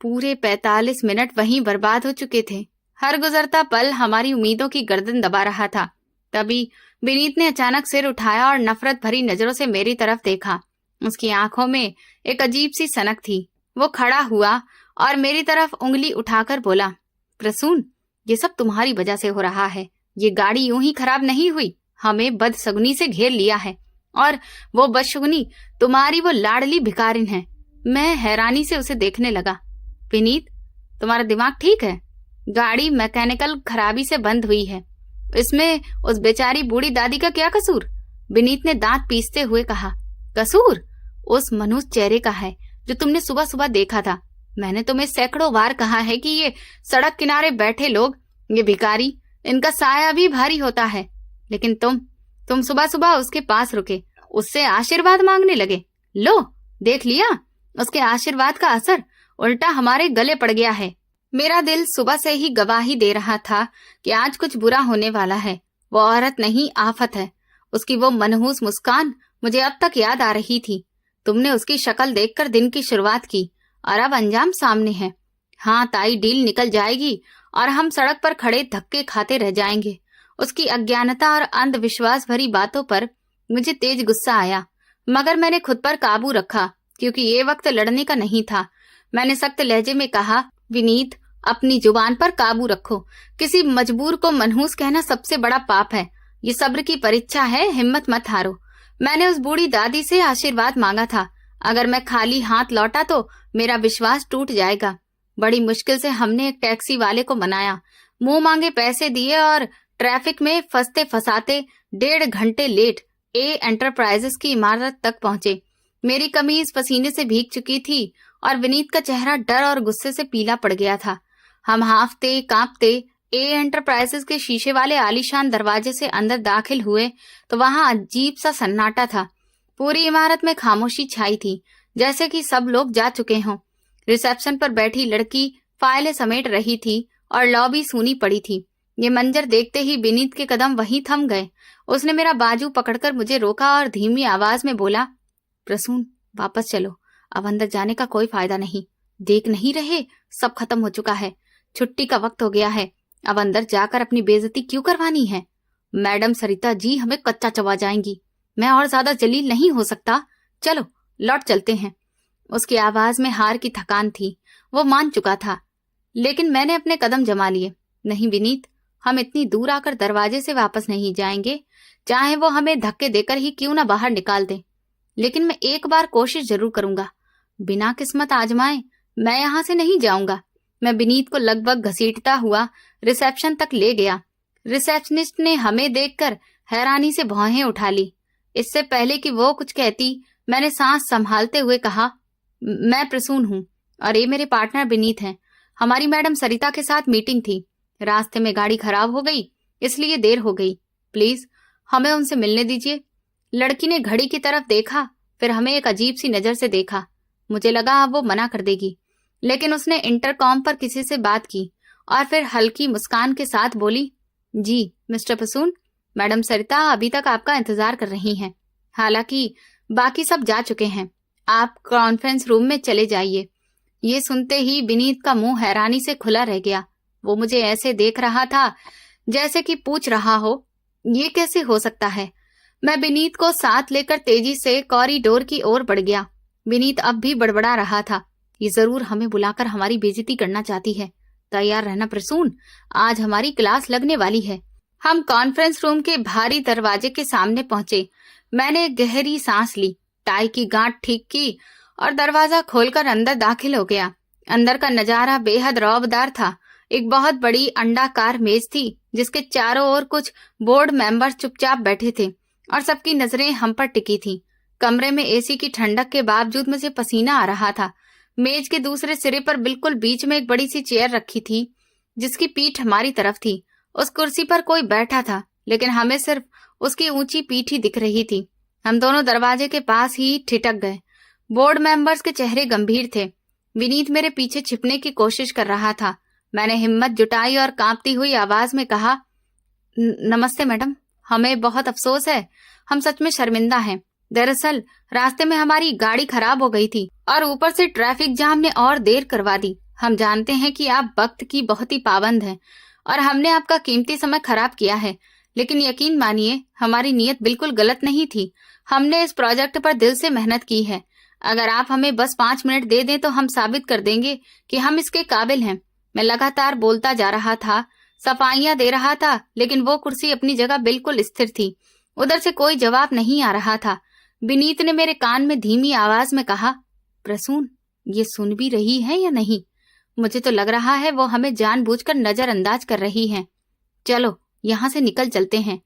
पूरे 45 मिनट वहीं बर्बाद हो चुके थे। हर गुजरता पल हमारी उम्मीदों की गर्दन दबा रहा था। तभी विनीत ने अचानक सिर उठाया और नफरत भरी नजरों से मेरी तरफ देखा। उसकी आंखों में एक अजीब सी सनक थी। वो खड़ा हुआ और मेरी तरफ उंगली उठाकर बोला, प्रसून, ये सब तुम्हारी वजह से हो रहा है। ये गाड़ी यूं ही खराब नहीं हुई, हमें बदशगुनी से घेर लिया है और वो बदशगुनी तुम्हारी वो लाडली भिखारिन है। मैं हैरानी से उसे देखने लगा। विनीत, तुम्हारा दिमाग ठीक है? गाड़ी मैकेनिकल खराबी से बंद हुई है, इसमें उस बेचारी बूढ़ी दादी का क्या कसूर? विनीत ने दांत पीसते हुए कहा। कसूर उस मनुष्य चेहरे का है जो तुमने सुबह सुबह देखा था। मैंने तुम्हें सैकड़ों बार कहा है कि ये सड़क किनारे बैठे लोग, ये भिखारी, इनका साया भी भारी होता है। लेकिन तुम सुबह सुबह उसके पास रुके, उससे आशीर्वाद मांगने लगे। लो, देख लिया उसके आशीर्वाद का असर, उल्टा हमारे गले पड़ गया है। मेरा दिल सुबह से ही गवाही दे रहा था कि आज कुछ बुरा होने वाला है। वो औरत नहीं, आफत है। उसकी वो मनहूस मुस्कान मुझे अब तक याद आ रही थी। तुमने उसकी शक्ल देखकर दिन की शुरुआत की और अब अंजाम सामने है। हाँ ताई, डील निकल जाएगी और हम सड़क पर खड़े धक्के खाते रह जाएंगे। उसकी अज्ञानता और अंधविश्वास भरी बातों पर मुझे तेज गुस्सा आया, मगर मैंने खुद पर काबू रखा क्योंकि ये वक्त लड़ने का नहीं था। मैंने सख्त लहजे में कहा, विनीत, अपनी जुबान पर काबू रखो। किसी मजबूर को मनहूस कहना सबसे बड़ा पाप है। ये सब्र की परीक्षा है, हिम्मत मत हारो। मैंने उस बूढ़ी दादी से आशीर्वाद मांगा था। अगर मैं खाली हाथ लौटा तो मेरा विश्वास टूट जाएगा। बड़ी मुश्किल से हमने एक टैक्सी वाले को मनाया, मुंह मांगे पैसे दिए और ट्रैफिक में फंसते फंसाते 1.5 घंटे लेट ए एंटरप्राइजेस की इमारत तक पहुंचे। मेरी कमीज पसीने से भीग चुकी थी और विनीत का चेहरा डर और गुस्से से पीला पड़ गया था। हम हांफते कांपते ए एंटरप्राइजेस के शीशे वाले आलीशान दरवाजे से अंदर दाखिल हुए तो वहां अजीब सा सन्नाटा था। पूरी इमारत में खामोशी छाई थी, जैसे कि सब लोग जा चुके हों। रिसेप्शन पर बैठी लड़की फाइलें समेट रही थी और लॉबी सूनी पड़ी थी। ये मंजर देखते ही विनीत के कदम वहीं थम गए। उसने मेरा बाजू पकड़कर मुझे रोका और धीमी आवाज में बोला, प्रसून, वापस चलो। अब अंदर जाने का कोई फायदा नहीं। देख नहीं रहे, सब खत्म हो चुका है। छुट्टी का वक्त हो गया है। अब अंदर जाकर अपनी बेइज्जती क्यों करवानी है? मैडम सरिता जी हमें कच्चा चबा जाएंगी। मैं और ज्यादा जलील नहीं हो सकता। चलो लौट चलते हैं। उसकी आवाज में हार की थकान थी। वो मान चुका था, लेकिन मैंने अपने कदम जमा लिए। नहीं विनीत, हम इतनी दूर आकर दरवाजे से वापस नहीं जाएंगे, चाहे वो हमें धक्के देकर ही क्यों ना बाहर निकाल दे। लेकिन मैं एक बार कोशिश जरूर करूंगा। बिना किस्मत आजमाए मैं यहां से नहीं जाऊंगा। मैं विनीत को लगभग घसीटता हुआ रिसेप्शन तक ले गया। रिसेप्शनिस्ट ने हमें देखकर हैरानी से भौहें उठा ली। इससे पहले कि वो कुछ कहती, मैंने सांस संभालते हुए कहा, मैं प्रसून हूं और ये मेरे पार्टनर विनीत हैं। हमारी मैडम सरिता के साथ मीटिंग थी। रास्ते में गाड़ी खराब हो गई, इसलिए देर हो गई। प्लीज हमें उनसे मिलने दीजिए। लड़की ने घड़ी की तरफ देखा, फिर हमें एक अजीब सी नजर से देखा। मुझे लगा अब वो मना कर देगी, लेकिन उसने इंटरकॉम पर किसी से बात की और फिर हल्की मुस्कान के साथ बोली, जी मिस्टर प्रसून, मैडम सरिता अभी तक आपका इंतजार कर रही हैं। हालांकि बाकी सब जा चुके हैं। आप कॉन्फ्रेंस रूम में चले जाइए। ये सुनते ही विनीत का मुंह हैरानी से खुला रह गया। वो मुझे ऐसे देख रहा था जैसे कि पूछ रहा हो, ये कैसे हो सकता है। मैं विनीत को साथ लेकर तेजी से कॉरिडोर की ओर बढ़ गया। विनीत अब भी बड़बड़ा रहा था, ये जरूर हमें बुलाकर हमारी बेइज्जती करना चाहती है। तैयार रहना प्रसून, आज हमारी क्लास लगने वाली है। हम कॉन्फ्रेंस रूम के भारी दरवाजे के सामने पहुंचे। मैंने एक गहरी सांस ली, टाई की गांठ ठीक की और दरवाजा खोलकर अंदर दाखिल हो गया। अंदर का नजारा बेहद रौबदार था। एक बहुत बड़ी अंडाकार मेज थी जिसके चारों ओर कुछ बोर्ड मेंबर चुपचाप बैठे थे और सबकी नजरें हम पर टिकी थी। कमरे में एसी की ठंडक के बावजूद मुझे पसीना आ रहा था। मेज के दूसरे सिरे पर बिल्कुल बीच में एक बड़ी सी चेयर रखी थी जिसकी पीठ हमारी तरफ थी। उस कुर्सी पर कोई बैठा था, लेकिन हमें सिर्फ उसकी ऊंची पीठ ही दिख रही थी। हम दोनों दरवाजे के पास ही ठिठक गए। बोर्ड मेंबर्स के चेहरे गंभीर थे। विनीत मेरे पीछे छिपने की कोशिश कर रहा था। मैंने हिम्मत जुटाई और कांपती हुई आवाज में कहा, नमस्ते मैडम, हमें बहुत अफसोस है, हम सच में शर्मिंदा हैं। दरअसल रास्ते में हमारी गाड़ी खराब हो गई थी और ऊपर से ट्रैफिक जाम ने और देर करवा दी। हम जानते हैं कि आप वक्त की बहुत ही पाबंद हैं और हमने आपका कीमती समय खराब किया है, लेकिन यकीन मानिए हमारी नीयत बिल्कुल गलत नहीं थी। हमने इस प्रोजेक्ट पर दिल से मेहनत की है। अगर आप हमें बस 5 मिनट दे दें तो हम साबित कर देंगे कि हम इसके काबिल हैं। मैं लगातार बोलता जा रहा था, सफाइयां दे रहा था, लेकिन वो कुर्सी अपनी जगह बिल्कुल स्थिर थी। उधर से कोई जवाब नहीं आ रहा था। विनीत ने मेरे कान में धीमी आवाज में कहा, प्रसून, ये सुन भी रही है या नहीं? मुझे तो लग रहा है वो हमें जानबूझकर नजरअंदाज कर रही हैं। चलो यहाँ से निकल चलते हैं।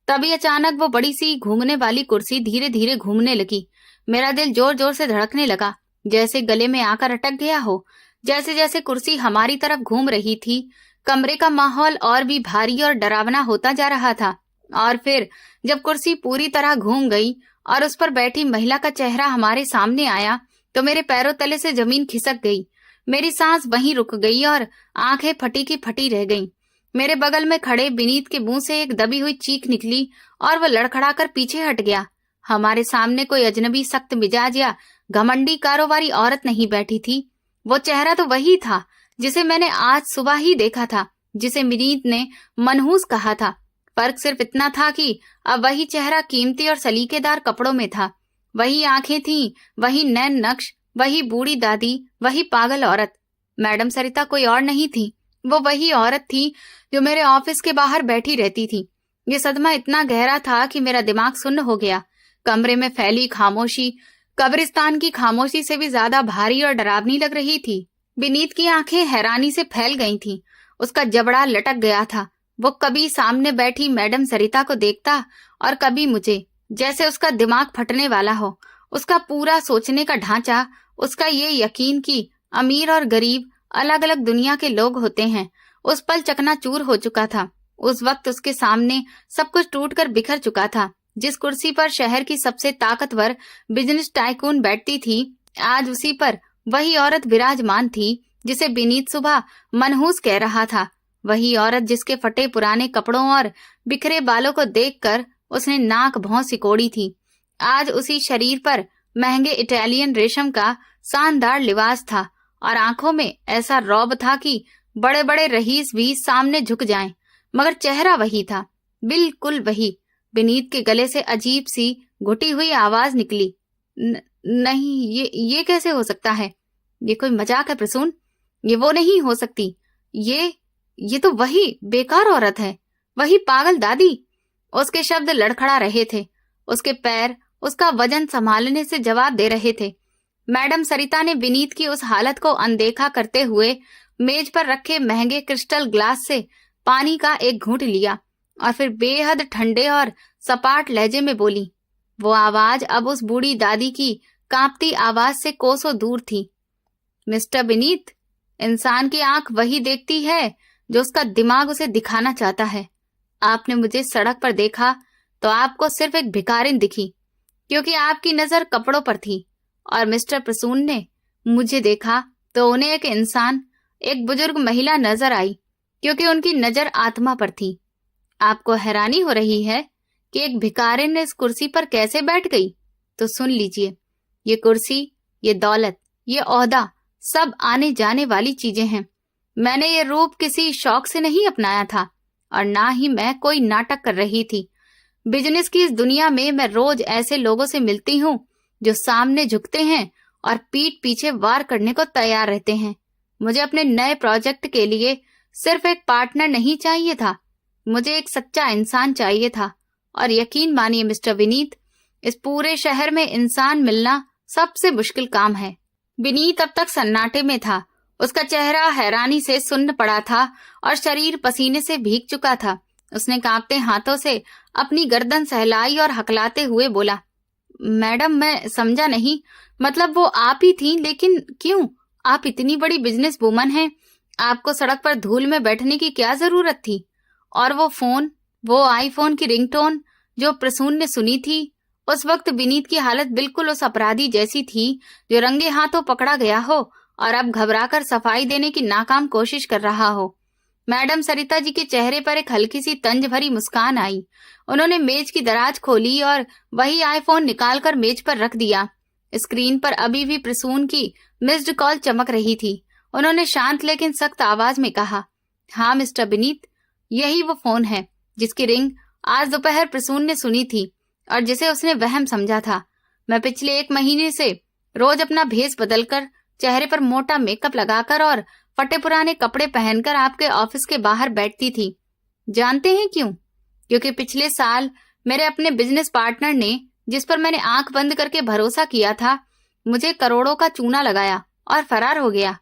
तभी अचानक वो बड़ी सी घूमने वाली कुर्सी धीरे धीरे घूमने लगी। मेरा दिल जोर जोर से धड़कने लगा, जैसे गले में आकर अटक गया हो। जैसे जैसे कुर्सी हमारी तरफ घूम रही थी, कमरे का माहौल और भी भारी और डरावना होता जा रहा था। और फिर जब कुर्सी पूरी तरह घूम गई और उस पर बैठी महिला का चेहरा हमारे सामने आया तो मेरे पैरों तले से जमीन खिसक गई। मेरी सांस वहीं रुक गई और आंखें फटी की फटी रह गईं। मेरे बगल में खड़े विनीत के मुंह से एक दबी हुई चीख निकली और वह लड़खड़ाकर पीछे हट गया। हमारे सामने कोई अजनबी सख्त मिजाज या घमंडी कारोबारी औरत नहीं बैठी थी। वो चेहरा तो वही था जिसे मैंने आज सुबह ही देखा था, जिसे विनीत ने मनहूस कहा था। फर्क सिर्फ इतना था कि अब वही चेहरा कीमती और सलीकेदार कपड़ों में था। वही आंखें थीं, वही नैन नक्श, वही बूढ़ी दादी, वही पागल औरत। मैडम सरिता कोई और नहीं थी, वो वही औरत थी जो मेरे ऑफिस के बाहर बैठी रहती थी। ये सदमा इतना गहरा था कि मेरा दिमाग सुन्न हो गया। कमरे में फैली खामोशी कब्रिस्तान की खामोशी से भी ज्यादा भारी और डरावनी लग रही थी। विनीत की आंखें हैरानी से फैल गई थीं। उसका जबड़ा लटक गया था। वो कभी सामने बैठी मैडम सरिता को देखता और कभी मुझे, जैसे उसका दिमाग फटने वाला हो। उसका पूरा सोचने का ढांचा, उसका ये यकीन कि अमीर और गरीब अलग अलग दुनिया के लोग होते हैं, उस पल चकनाचूर हो चुका था। उस वक्त उसके सामने सब कुछ टूटकर बिखर चुका था। जिस कुर्सी पर शहर की सबसे ताकतवर बिजनेस टाइकून बैठती थी, आज उसी पर वही औरत विराजमान थी जिसे विनीत सुबह मनहूस कह रहा था। वही औरत जिसके फटे पुराने कपड़ों और बिखरे बालों को देखकर उसने नाक भौं सिकोड़ी थी। आज उसी शरीर पर महंगे इटालियन रेशम का शानदार लिबास था और आंखों में ऐसा रौब था कि बड़े बड़े रईस भी सामने झुक जाएं। मगर चेहरा वही था, बिल्कुल वही। विनीत के गले से अजीब सी घुटी हुई आवाज निकली, नहीं, ये कैसे हो सकता है? ये कोई मजाक है प्रसून? ये वो नहीं हो सकती। ये तो वही बेकार औरत है, वही पागल दादी। उसके शब्द लड़खड़ा रहे थे। उसके पैर उसका वजन संभालने से जवाब दे रहे थे। मैडम सरिता ने विनीत की उस हालत को अनदेखा करते हुए मेज पर रखे महंगे क्रिस्टल ग्लास से पानी का एक घूंट लिया और फिर बेहद ठंडे और सपाट लहजे में बोली। वो आवाज अब उस बूढ़ी दादी की कांपती आवाज से कोसों दूर थी। मिस्टर विनीत, इंसान की आंख वही देखती है जो उसका दिमाग उसे दिखाना चाहता है। आपने मुझे सड़क पर देखा तो आपको सिर्फ एक भिखारिन दिखी, क्योंकि आपकी नजर कपड़ों पर थी, और मिस्टर प्रसून ने मुझे देखा तो उन्हें एक इंसान, एक बुजुर्ग महिला नजर आई, क्योंकि उनकी नजर आत्मा पर थी। आपको हैरानी हो रही है कि एक भिखारिन इस कुर्सी पर कैसे बैठ गई? तो सुन लीजिए, ये कुर्सी, ये दौलत, ये ओहदा सब आने जाने वाली चीजें हैं। मैंने ये रूप किसी शौक से नहीं अपनाया था और ना ही मैं कोई नाटक कर रही थी। बिजनेस की इस दुनिया में मैं रोज ऐसे लोगों से मिलती हूँ जो सामने झुकते हैं और पीठ पीछे वार करने को तैयार रहते हैं। मुझे अपने नए प्रोजेक्ट के लिए सिर्फ एक पार्टनर नहीं चाहिए था, मुझे एक सच्चा इंसान चाहिए था। और यकीन मानिए मिस्टर विनीत, इस पूरे शहर में इंसान मिलना सबसे मुश्किल काम है। विनीत अब तक सन्नाटे में था। उसका चेहरा हैरानी से सुन्न पड़ा था और शरीर पसीने से भीग चुका था। उसने कांपते हाथों से अपनी गर्दन सहलाई और हकलाते हुए बोला, मैडम, मैं समझा नहीं। मतलब वो आप ही थी, लेकिन क्यों? आप इतनी बड़ी बिजनेस वूमन हैं, आपको सड़क पर धूल में बैठने की क्या जरूरत थी? और वो फोन, वो आईफोन की रिंगटोन जो प्रसून ने सुनी थी, उस वक्त विनीत की हालत बिल्कुल उस अपराधी जैसी थी जो रंगे हाथों पकड़ा गया हो और अब घबराकर सफाई देने की नाकाम कोशिश कर रहा हो। मैडम सरिता जी के चेहरे पर एक हल्की सी तंज भरी मुस्कान आई। उन्होंने मेज की दराज खोली और वही आईफोन निकालकर मेज पर रख दिया। स्क्रीन पर अभी भी प्रसून की मिस्ड कॉल चमक रही थी। उन्होंने शांत लेकिन सख्त आवाज में कहा, हाँ मिस्टर विनीत, यही वो फोन है जिसकी रिंग आज दोपहर प्रसून ने सुनी थी और जिसे उसने वहम समझा था। मैं पिछले 1 महीने से रोज अपना भेष बदलकर, चेहरे पर मोटा मेकअप लगाकर और फटे पुराने कपड़े पहनकर आपके ऑफिस के बाहर बैठती थी। जानते हैं क्यों? क्योंकि पिछले साल मेरे अपने बिजनेस पार्टनर ने, जिस पर मैंने आंख बंद करके भरोसा किया था, मुझे करोड़ों का चूना लगाया और फरार हो गया।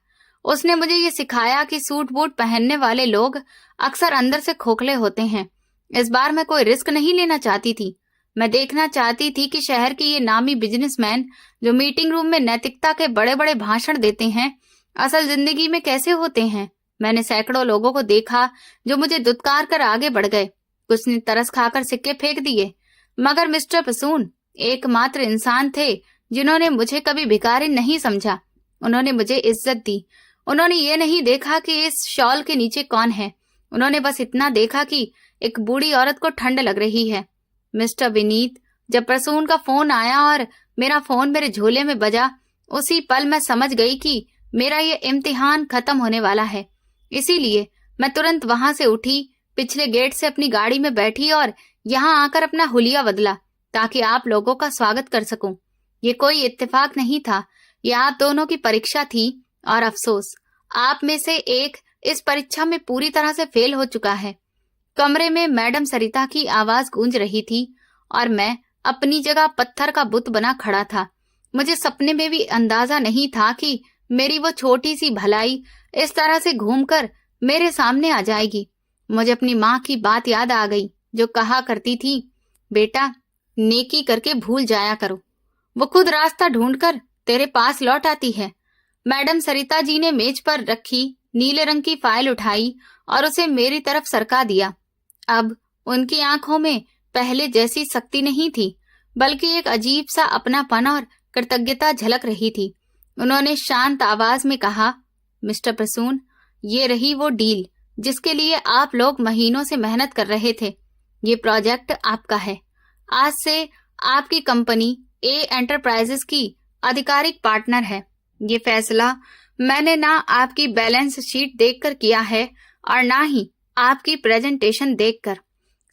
उसने मुझे ये सिखाया कि सूट बूट पहनने वाले लोग अक्सर अंदर से खोखले होते हैं। इस बार मैं कोई रिस्क नहीं लेना चाहती थी। मैं देखना चाहती थी कि शहर के ये नामी बिजनेसमैन जो मीटिंग रूम में नैतिकता के बड़े बड़े भाषण देते हैं, असल जिंदगी में कैसे होते हैं। मैंने सैकड़ों लोगों को देखा जो मुझे दुत्कार कर आगे बढ़ गए। कुछ ने तरस खाकर सिक्के फेंक दिए, मगर मिस्टर प्रसून एकमात्र इंसान थे जिन्होंने मुझे कभी भिखारी नहीं समझा। उन्होंने मुझे इज्जत दी। उन्होंने ये नहीं देखा कि इस शॉल के नीचे कौन है। उन्होंने बस इतना देखा कि एक बूढ़ी औरत को ठंड लग रही है। मिस्टर विनीत, जब प्रसून का फोन आया और मेरा फोन मेरे झोले में बजा, उसी पल मैं समझ गई कि मेरा ये इम्तिहान खत्म होने वाला है। इसीलिए मैं तुरंत वहां से उठी, पिछले गेट से अपनी गाड़ी में बैठी और यहाँ आकर अपना हुलिया बदला ताकि आप लोगों का स्वागत कर सकूं। ये कोई इत्तेफाक नहीं था, ये आप दोनों की परीक्षा थी और अफसोस आप में से एक इस परीक्षा में पूरी तरह से फेल हो चुका है। कमरे में मैडम सरिता की आवाज गूंज रही थी और मैं अपनी जगह पत्थर का बुत बना खड़ा था। मुझे सपने में भी अंदाजा नहीं था कि मेरी वो छोटी सी भलाई इस तरह से घूमकर मेरे सामने आ जाएगी। मुझे अपनी माँ की बात याद आ गई जो कहा करती थी, बेटा नेकी करके भूल जाया करो, वो खुद रास्ता ढूंढकर तेरे पास लौट आती है। मैडम सरिता जी ने मेज पर रखी नीले रंग की फाइल उठाई और उसे मेरी तरफ सरका दिया। अब उनकी आंखों में पहले जैसी सख्ती नहीं थी, बल्कि एक अजीब सा अपनापन और कृतज्ञता झलक रही थी। उन्होंने शांत आवाज में कहा, मिस्टर प्रसून, ये रही वो डील जिसके लिए आप लोग महीनों से मेहनत कर रहे थे। ये प्रोजेक्ट आपका है। आज से आपकी कंपनी ए एंटरप्राइजेस की आधिकारिक पार्टनर है। ये फैसला मैंने ना आपकी बैलेंस शीट देखकर किया है और ना ही आपकी प्रेजेंटेशन देखकर।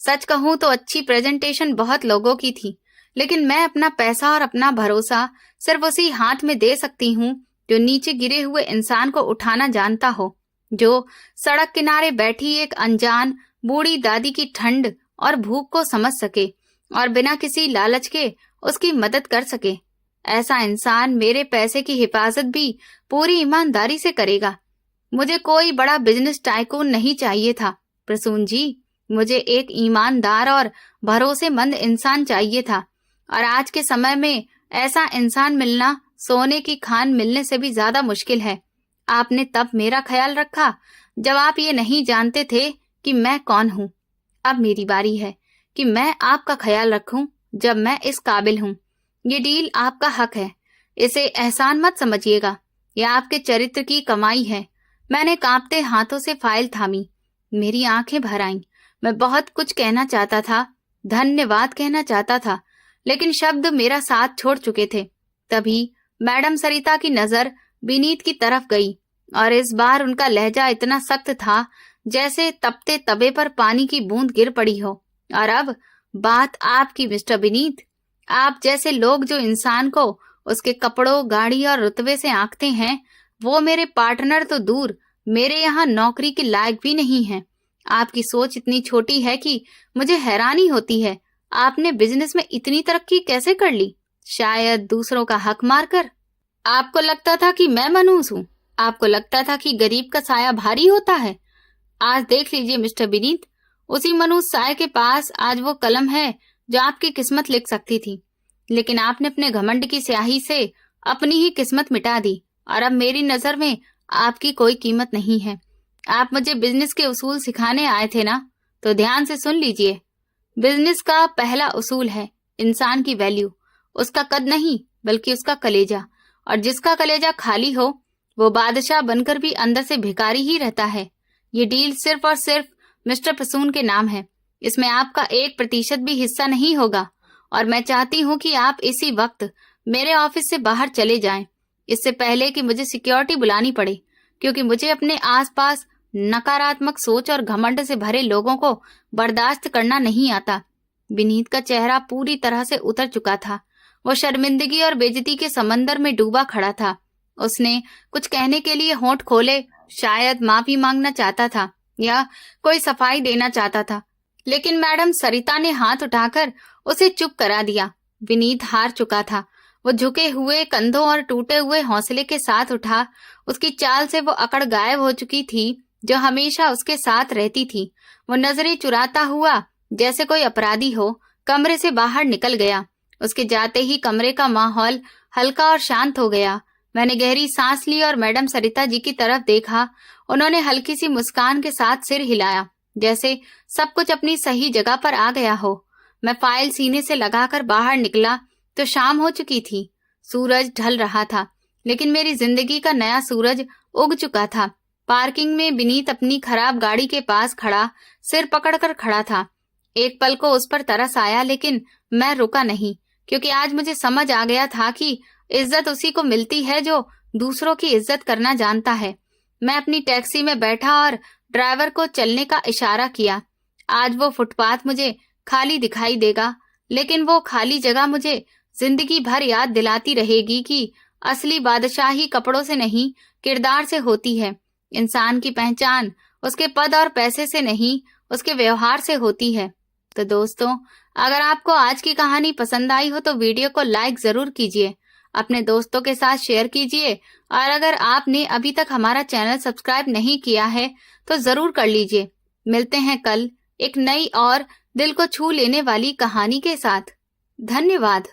सच कहूं तो अच्छी प्रेजेंटेशन बहुत लोगों की थी, लेकिन मैं अपना पैसा और अपना भरोसा सिर्फ उसी हाथ में दे सकती हूँ जो नीचे गिरे हुए इंसान को उठाना जानता हो, जो सड़क किनारे बैठी एक अनजान बूढ़ी दादी की ठंड और भूख को समझ सके और बिना किसी लालच के उसकी मदद कर सके। ऐसा इंसान मेरे पैसे की हिफाजत भी पूरी ईमानदारी से करेगा। मुझे कोई बड़ा बिजनेस टाइकून नहीं चाहिए था प्रसून जी, मुझे एक ईमानदार और भरोसेमंद इंसान चाहिए था। और आज के समय में ऐसा इंसान मिलना सोने की खान मिलने से भी ज्यादा मुश्किल है। आपने तब मेरा ख्याल रखा जब आप ये नहीं जानते थे कि मैं कौन हूँ। अब मेरी बारी है कि मैं आपका ख्याल रखूं जब मैं इस काबिल हूँ। ये डील आपका हक है, इसे एहसान मत समझिएगा, यह आपके चरित्र की कमाई है। मैंने कांपते हाथों से फाइल थामी, मेरी आंखें भर आईं। मैं बहुत कुछ कहना चाहता था, धन्यवाद कहना चाहता था, लेकिन शब्द मेरा साथ छोड़ चुके थे। तभी मैडम सरिता की नजर विनीत की तरफ गई और इस बार उनका लहजा इतना सख्त था जैसे तपते तवे पर पानी की बूंद गिर पड़ी हो। और अब बात आपकी मिस्टर विनीत। आप जैसे लोग जो इंसान को उसके कपड़ों, गाड़ी और रुतबे से आंकते हैं, वो मेरे पार्टनर तो दूर मेरे यहाँ नौकरी के लायक भी नहीं है। आपकी सोच इतनी छोटी है कि मुझे हैरानी होती है। आपने बिजनेस में इतनी तरक्की कैसे कर ली? शायद दूसरों का हक मारकर। आपको लगता था कि मैं मनहूस हूँ, आपको लगता था कि गरीब का साया भारी होता है। आज देख लीजिए मिस्टर विनीत, उसी मनहूस साये के पास आज वो कलम है जो आपकी किस्मत लिख सकती थी, लेकिन आपने अपने घमंड की स्याही से अपनी ही किस्मत मिटा दी और अब मेरी नजर में आपकी कोई कीमत नहीं है। आप मुझे बिजनेस के उसूल सिखाने आए थे ना, तो ध्यान से सुन लीजिए। बिजनेस का पहला उसूल है इंसान की वैल्यू, उसका कद नहीं बल्कि उसका कलेजा। और जिसका कलेजा खाली हो वो बादशाह बनकर भी अंदर से भिखारी ही रहता है। ये डील सिर्फ और सिर्फ मिस्टर प्रसून के नाम है, इसमें आपका 1% भी हिस्सा नहीं होगा। और मैं चाहती हूँ कि आप इसी वक्त मेरे ऑफिस से बाहर चले जाएं, इससे पहले कि मुझे सिक्योरिटी बुलानी पड़े, क्योंकि मुझे अपने आसपास नकारात्मक सोच और घमंड से भरे लोगों को बर्दाश्त करना नहीं आता। विनीत का चेहरा पूरी तरह से उतर चुका था। वो शर्मिंदगी और बेइज्जती के समंदर में डूबा खड़ा था। उसने कुछ कहने के लिए होंठ खोले, शायद माफी मांगना चाहता था या कोई सफाई देना चाहता था, लेकिन मैडम सरिता ने हाथ उठाकर उसे चुप करा दिया। विनीत हार चुका था। वो झुके हुए कंधों और टूटे हुए हौसले के साथ उठा। उसकी चाल से वो अकड़ गायब हो चुकी थी जो हमेशा उसके साथ रहती थी। वो नजरें चुराता हुआ जैसे कोई अपराधी हो कमरे से बाहर निकल गया। उसके जाते ही कमरे का माहौल हल्का और शांत हो गया। मैंने गहरी सांस ली और मैडम सरिता जी की तरफ देखा। उन्होंने हल्की सी मुस्कान के साथ सिर हिलाया, जैसे सब कुछ अपनी सही जगह पर आ गया हो। मैं फाइल सीने से लगाकर बाहर निकला तो शाम हो चुकी थी। सूरज ढल रहा था, लेकिन मेरी जिंदगी का नया सूरज उग चुका था। पार्किंग में विनीत अपनी खराब गाड़ी के पास खड़ा सिर पकड़कर खड़ा था। एक पल को उस पर तरस आया, लेकिन मैं रुका नहीं, क्योंकि आज मुझे समझ आ गया था कि इज्जत उसी को मिलती है जो दूसरों की इज्जत करना जानता है। मैं अपनी टैक्सी में बैठा और ड्राइवर को चलने का इशारा किया। आज वो फुटपाथ मुझे खाली दिखाई देगा, लेकिन वो खाली जगह मुझे जिंदगी भर याद दिलाती रहेगी कि असली बादशाही कपड़ों से नहीं, किरदार से होती है। इंसान की पहचान उसके पद और पैसे से नहीं, उसके व्यवहार से होती है। तो दोस्तों, अगर आपको आज की कहानी पसंद आई हो तो वीडियो को लाइक जरूर कीजिए, अपने दोस्तों के साथ शेयर कीजिए, और अगर आपने अभी तक हमारा चैनल सब्सक्राइब नहीं किया है तो जरूर कर लीजिए। मिलते हैं कल एक नई और दिल को छू लेने वाली कहानी के साथ। धन्यवाद।